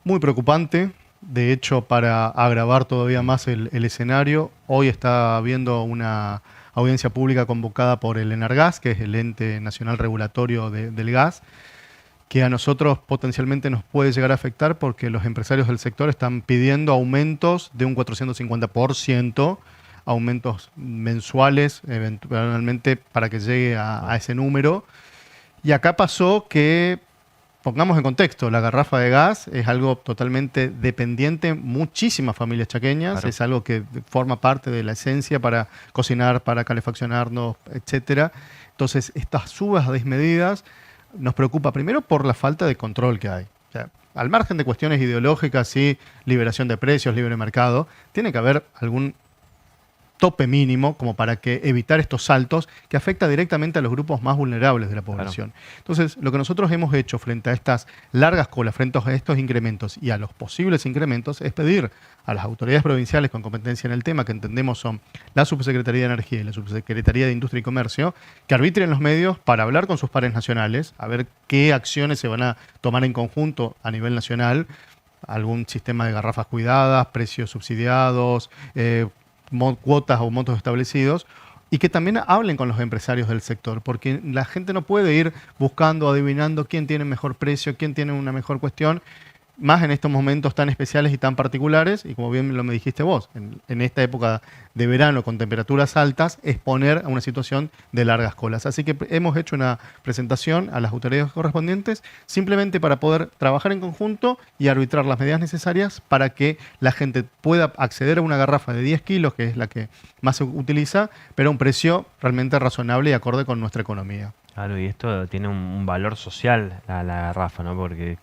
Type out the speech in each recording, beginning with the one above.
Muy preocupante. De hecho, para agravar todavía más el escenario, hoy está habiendo una audiencia pública convocada por el ENARGAS, que es el ente nacional regulatorio del gas, que a nosotros potencialmente nos puede llegar a afectar porque los empresarios del sector están pidiendo aumentos de un 450%, aumentos mensuales, eventualmente para que llegue a ese número. Y acá pasó que, pongamos en contexto, la garrafa de gas es algo totalmente dependiente, muchísimas familias chaqueñas, Claro. es algo que forma parte de la esencia para cocinar, para calefaccionarnos, etcétera. Entonces, estas subas desmedidas nos preocupa primero por la falta de control que hay. O sea, al margen de cuestiones ideológicas y liberación de precios, libre mercado, tiene que haber algún tope mínimo como para que evitar estos saltos que afecta directamente a los grupos más vulnerables de la población. Entonces, lo que nosotros hemos hecho frente a estas largas colas, frente a estos incrementos y a los posibles incrementos, es pedir a las autoridades provinciales con competencia en el tema, que entendemos son la Subsecretaría de Energía y la Subsecretaría de Industria y Comercio, que arbitren los medios para hablar con sus pares nacionales, a ver qué acciones se van a tomar en conjunto a nivel nacional, algún sistema de garrafas cuidadas, precios subsidiados, cuotas o montos establecidos, y que también hablen con los empresarios del sector, porque la gente no puede ir buscando, adivinando quién tiene mejor precio, quién tiene una mejor cuestión, más en estos momentos tan especiales y tan particulares, y como bien me dijiste vos, en esta época de verano con temperaturas altas, exponer a una situación de largas colas. Así que hemos hecho una presentación a las autoridades correspondientes simplemente para poder trabajar en conjunto y arbitrar las medidas necesarias para que la gente pueda acceder a una garrafa de 10 kilos, que es la que más se utiliza, pero a un precio realmente razonable y acorde con nuestra economía. Claro, y esto tiene un valor social, la garrafa, ¿no? Porque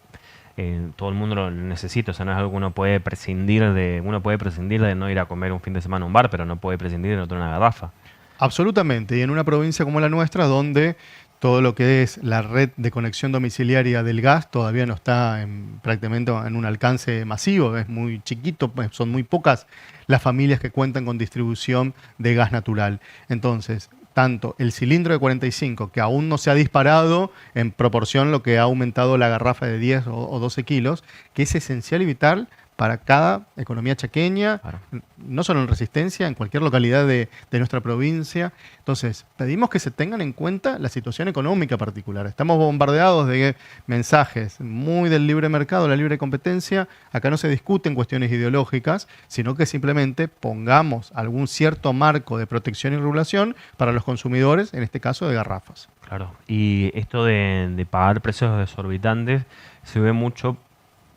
todo el mundo lo necesita, o sea, no es algo que uno puede prescindir de no ir a comer un fin de semana a un bar, pero no puede prescindir de no tener una garrafa. Absolutamente, y en una provincia como la nuestra, donde todo lo que es la red de conexión domiciliaria del gas todavía no está prácticamente en un alcance masivo, es muy chiquito, pues, son muy pocas las familias que cuentan con distribución de gas natural. Entonces, tanto el cilindro de 45, que aún no se ha disparado en proporción lo que ha aumentado la garrafa de 10 o 12 kilos, que es esencial y vital para cada economía chaqueña, Claro. no solo en Resistencia, en cualquier localidad de nuestra provincia. Entonces, pedimos que se tengan en cuenta la situación económica particular. Estamos bombardeados de mensajes muy del libre mercado, la libre competencia. Acá no se discuten cuestiones ideológicas, sino que simplemente pongamos algún cierto marco de protección y regulación para los consumidores, en este caso de garrafas. Claro, y esto de pagar precios desorbitantes se ve mucho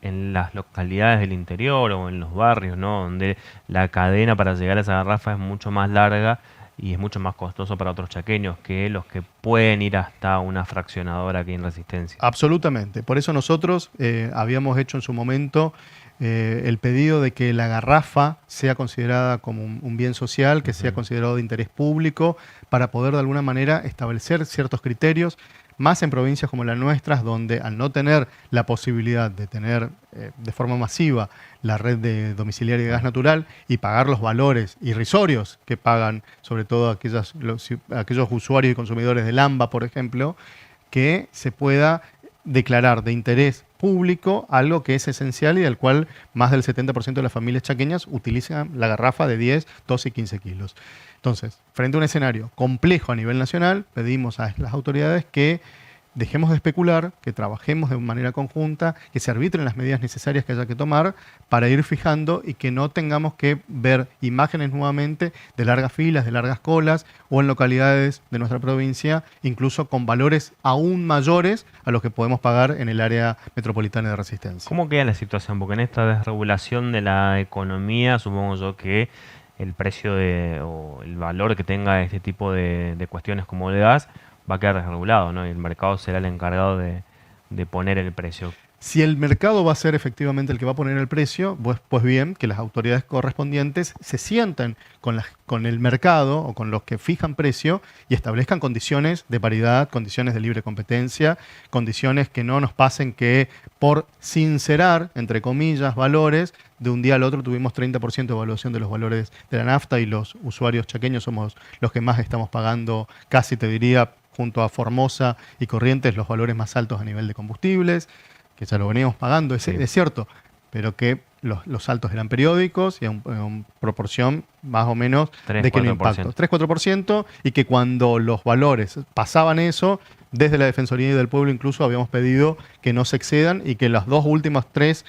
en las localidades del interior o en los barrios, ¿no? Donde la cadena para llegar a esa garrafa es mucho más larga y es mucho más costoso para otros chaqueños que los que pueden ir hasta una fraccionadora aquí en Resistencia. Absolutamente. Por eso nosotros habíamos hecho en su momento el pedido de que la garrafa sea considerada como un bien social, que sea considerado de interés público, para poder de alguna manera establecer ciertos criterios, más en provincias como las nuestras, donde al no tener la posibilidad de tener de forma masiva la red de domiciliaria de gas natural y pagar los valores irrisorios que pagan sobre todo aquellos usuarios y consumidores del AMBA, por ejemplo, que se pueda declarar de interés público algo que es esencial y del cual más del 70% de las familias chaqueñas utilizan la garrafa de 10, 12 y 15 kilos. Entonces, frente a un escenario complejo a nivel nacional, pedimos a las autoridades que dejemos de especular, que trabajemos de manera conjunta, que se arbitren las medidas necesarias que haya que tomar para ir fijando y que no tengamos que ver imágenes nuevamente de largas filas, de largas colas o en localidades de nuestra provincia, incluso con valores aún mayores a los que podemos pagar en el área metropolitana de Resistencia. ¿Cómo queda la situación? Porque en esta desregulación de la economía, supongo yo que el precio o el valor que tenga este tipo de cuestiones como el gas va a quedar desregulado, ¿no? Y el mercado será el encargado de poner el precio. Si el mercado va a ser efectivamente el que va a poner el precio, pues bien, que las autoridades correspondientes se sientan con el mercado o con los que fijan precio y establezcan condiciones de paridad, condiciones de libre competencia, condiciones que no nos pasen que por sincerar, entre comillas, valores, de un día al otro tuvimos 30% de evaluación de los valores de la nafta y los usuarios chaqueños somos los que más estamos pagando, casi te diría, junto a Formosa y Corrientes, los valores más altos a nivel de combustibles, que ya lo veníamos pagando, es cierto, pero que los saltos eran periódicos y a una proporción más o menos 3, de que no 4%. impacto. 3-4%, y que cuando los valores pasaban eso, desde la Defensoría del Pueblo incluso habíamos pedido que no se excedan y que las dos últimas tres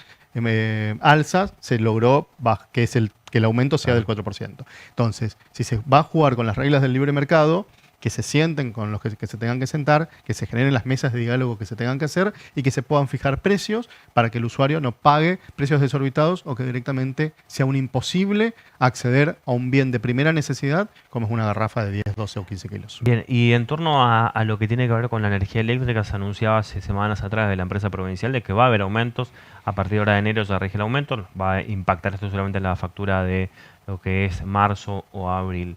alzas se logró que el aumento sea del 4%. Entonces, si se va a jugar con las reglas del libre mercado, que se sienten con los que se tengan que sentar, que se generen las mesas de diálogo que se tengan que hacer y que se puedan fijar precios para que el usuario no pague precios desorbitados o que directamente sea un imposible acceder a un bien de primera necesidad como es una garrafa de 10, 12 o 15 kilos. Bien, y en torno a lo que tiene que ver con la energía eléctrica, se anunciaba hace semanas atrás de la empresa provincial de que va a haber aumentos. A partir de ahora de enero ya rige el aumento. Va a impactar esto solamente en la factura de lo que es marzo o abril.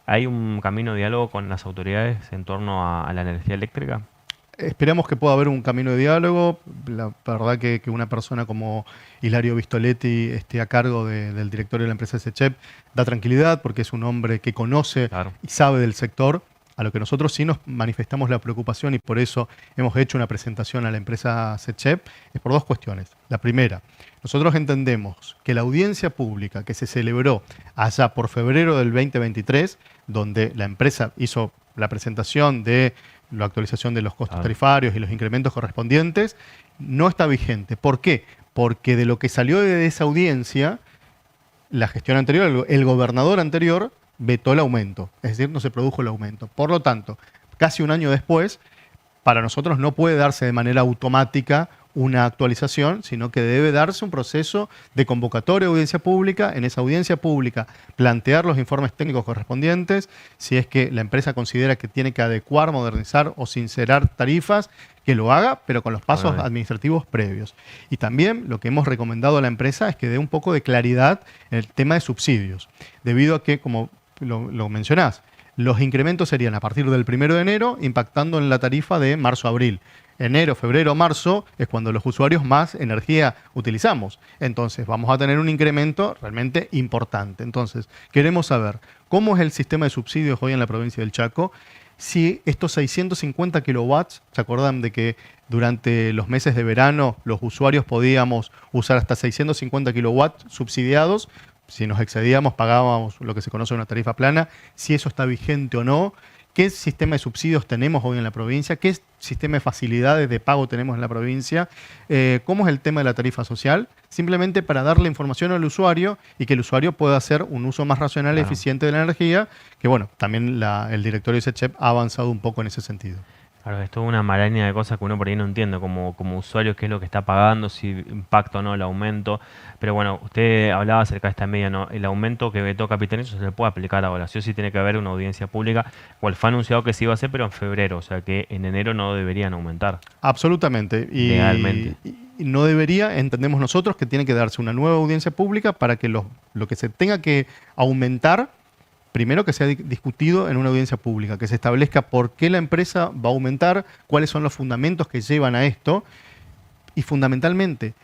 ¿Hay un camino de diálogo con las autoridades en torno a la energía eléctrica? Esperamos que pueda haber un camino de diálogo. La verdad que una persona como Hilario Vistoletti esté a cargo del directorio de la empresa SECHEP da tranquilidad porque es un hombre que conoce Claro. y sabe del sector. A lo que nosotros sí nos manifestamos la preocupación y por eso hemos hecho una presentación a la empresa SECHEP, es por dos cuestiones. La primera, nosotros entendemos que la audiencia pública que se celebró allá por febrero del 2023, donde la empresa hizo la presentación de la actualización de los costos tarifarios y los incrementos correspondientes, no está vigente. ¿Por qué? Porque de lo que salió de esa audiencia, la gestión anterior, el gobernador anterior, vetó el aumento, es decir, no se produjo el aumento. Por lo tanto, casi un año después, para nosotros no puede darse de manera automática una actualización, sino que debe darse un proceso de convocatoria de audiencia pública. En esa audiencia pública plantear los informes técnicos correspondientes, si es que la empresa considera que tiene que adecuar, modernizar o sincerar tarifas, que lo haga, pero con los pasos administrativos previos. Y también lo que hemos recomendado a la empresa es que dé un poco de claridad en el tema de subsidios, debido a que, como lo mencionás, los incrementos serían a partir del 1 de enero, impactando en la tarifa de marzo-abril. Enero, febrero, marzo es cuando los usuarios más energía utilizamos. Entonces vamos a tener un incremento realmente importante. Entonces queremos saber cómo es el sistema de subsidios hoy en la provincia del Chaco. Si estos 650 kilowatts, ¿se acuerdan de que durante los meses de verano los usuarios podíamos usar hasta 650 kilowatts subsidiados? Si nos excedíamos, pagábamos lo que se conoce una tarifa plana. Si eso está vigente o no. ¿Qué sistema de subsidios tenemos hoy en la provincia? ¿Qué sistema de facilidades de pago tenemos en la provincia? ¿Cómo es el tema de la tarifa social? Simplemente para darle información al usuario y que el usuario pueda hacer un uso más racional y eficiente de la energía, que bueno, también el directorio de SECHEP ha avanzado un poco en ese sentido. Claro, es toda una maraña de cosas que uno por ahí no entiende como usuario, qué es lo que está pagando, si impacta o no el aumento. Pero bueno, usted hablaba acerca de esta media, ¿no? El aumento que vetó Capitanizo se le puede aplicar ahora. Sí o sí tiene que haber una audiencia pública, cual fue anunciado que se iba a hacer, pero en febrero. O sea que en enero no deberían aumentar. Absolutamente. Legalmente. Y no debería, entendemos nosotros, que tiene que darse una nueva audiencia pública para que lo que se tenga que aumentar, primero que sea discutido en una audiencia pública, que se establezca por qué la empresa va a aumentar, cuáles son los fundamentos que llevan a esto y fundamentalmente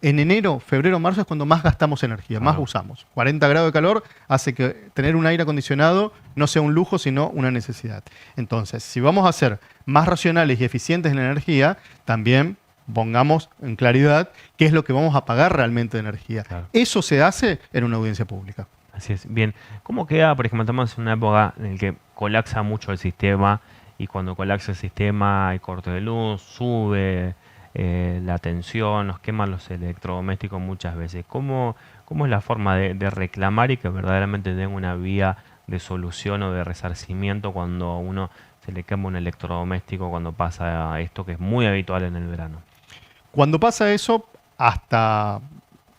en enero, febrero, marzo es cuando más gastamos energía, más usamos. 40 grados de calor hace que tener un aire acondicionado no sea un lujo, sino una necesidad. Entonces, si vamos a ser más racionales y eficientes en la energía, también pongamos en claridad qué es lo que vamos a pagar realmente de energía. Claro. Eso se hace en una audiencia pública. Así es. Bien, ¿cómo queda, por ejemplo, estamos en una época en la que colapsa mucho el sistema y cuando colapsa el sistema hay corte de luz, sube la tensión, nos queman los electrodomésticos muchas veces? ¿Cómo es la forma de reclamar y que verdaderamente tenga una vía de solución o de resarcimiento cuando a uno se le quema un electrodoméstico cuando pasa esto que es muy habitual en el verano? Cuando pasa eso, hasta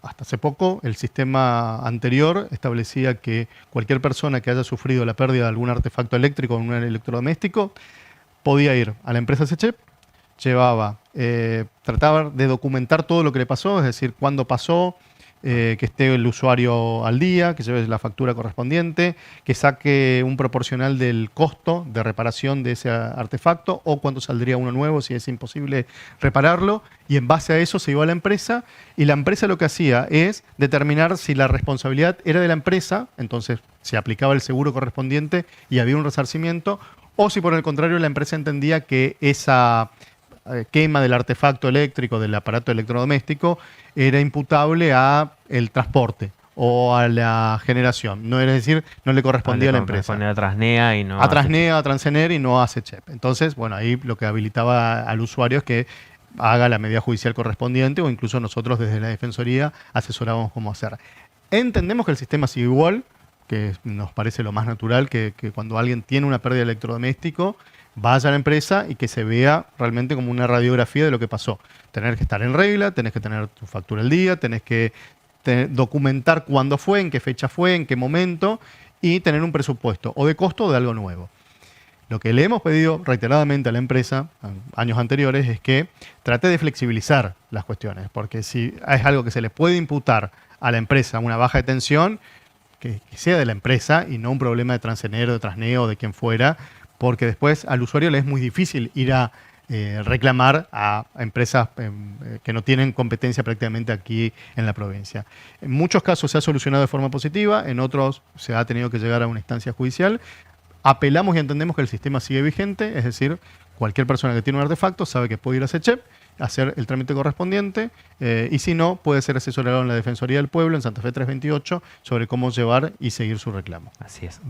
hace poco, el sistema anterior establecía que cualquier persona que haya sufrido la pérdida de algún artefacto eléctrico en un electrodoméstico podía ir a la empresa SECHEP, trataba de documentar todo lo que le pasó, es decir, cuándo pasó, que esté el usuario al día, que lleve la factura correspondiente, que saque un proporcional del costo de reparación de ese artefacto o cuánto saldría uno nuevo si es imposible repararlo, y en base a eso se iba a la empresa y la empresa lo que hacía es determinar si la responsabilidad era de la empresa, entonces se aplicaba el seguro correspondiente y había un resarcimiento, o si por el contrario la empresa entendía que esa quema del artefacto eléctrico, del aparato electrodoméstico, era imputable a el transporte o a la generación. No, es decir, no le correspondía a la empresa. Corresponde a Trasnea y no A Trasnea, a Transener y no a CECHEP. Entonces, bueno, ahí lo que habilitaba al usuario es que haga la medida judicial correspondiente o incluso nosotros desde la Defensoría asesoramos cómo hacer. Entendemos que el sistema sigue igual, que nos parece lo más natural que cuando alguien tiene una pérdida de electrodoméstico vaya a la empresa y que se vea realmente como una radiografía de lo que pasó. Tener que estar en regla, tenés que tener tu factura al día, tenés que documentar cuándo fue, en qué fecha fue, en qué momento y tener un presupuesto o de costo o de algo nuevo. Lo que le hemos pedido reiteradamente a la empresa en años anteriores es que trate de flexibilizar las cuestiones, porque si es algo que se le puede imputar a la empresa, una baja de tensión, que sea de la empresa y no un problema de Transenero, de Trasneo, de quien fuera, porque después al usuario le es muy difícil ir a reclamar a empresas que no tienen competencia prácticamente aquí en la provincia. En muchos casos se ha solucionado de forma positiva, en otros se ha tenido que llegar a una instancia judicial. Apelamos y entendemos que el sistema sigue vigente, es decir, cualquier persona que tiene un artefacto sabe que puede ir a CECHEP, hacer el trámite correspondiente y si no, puede ser asesorado en la Defensoría del Pueblo, en Santa Fe 328, sobre cómo llevar y seguir su reclamo. Así es.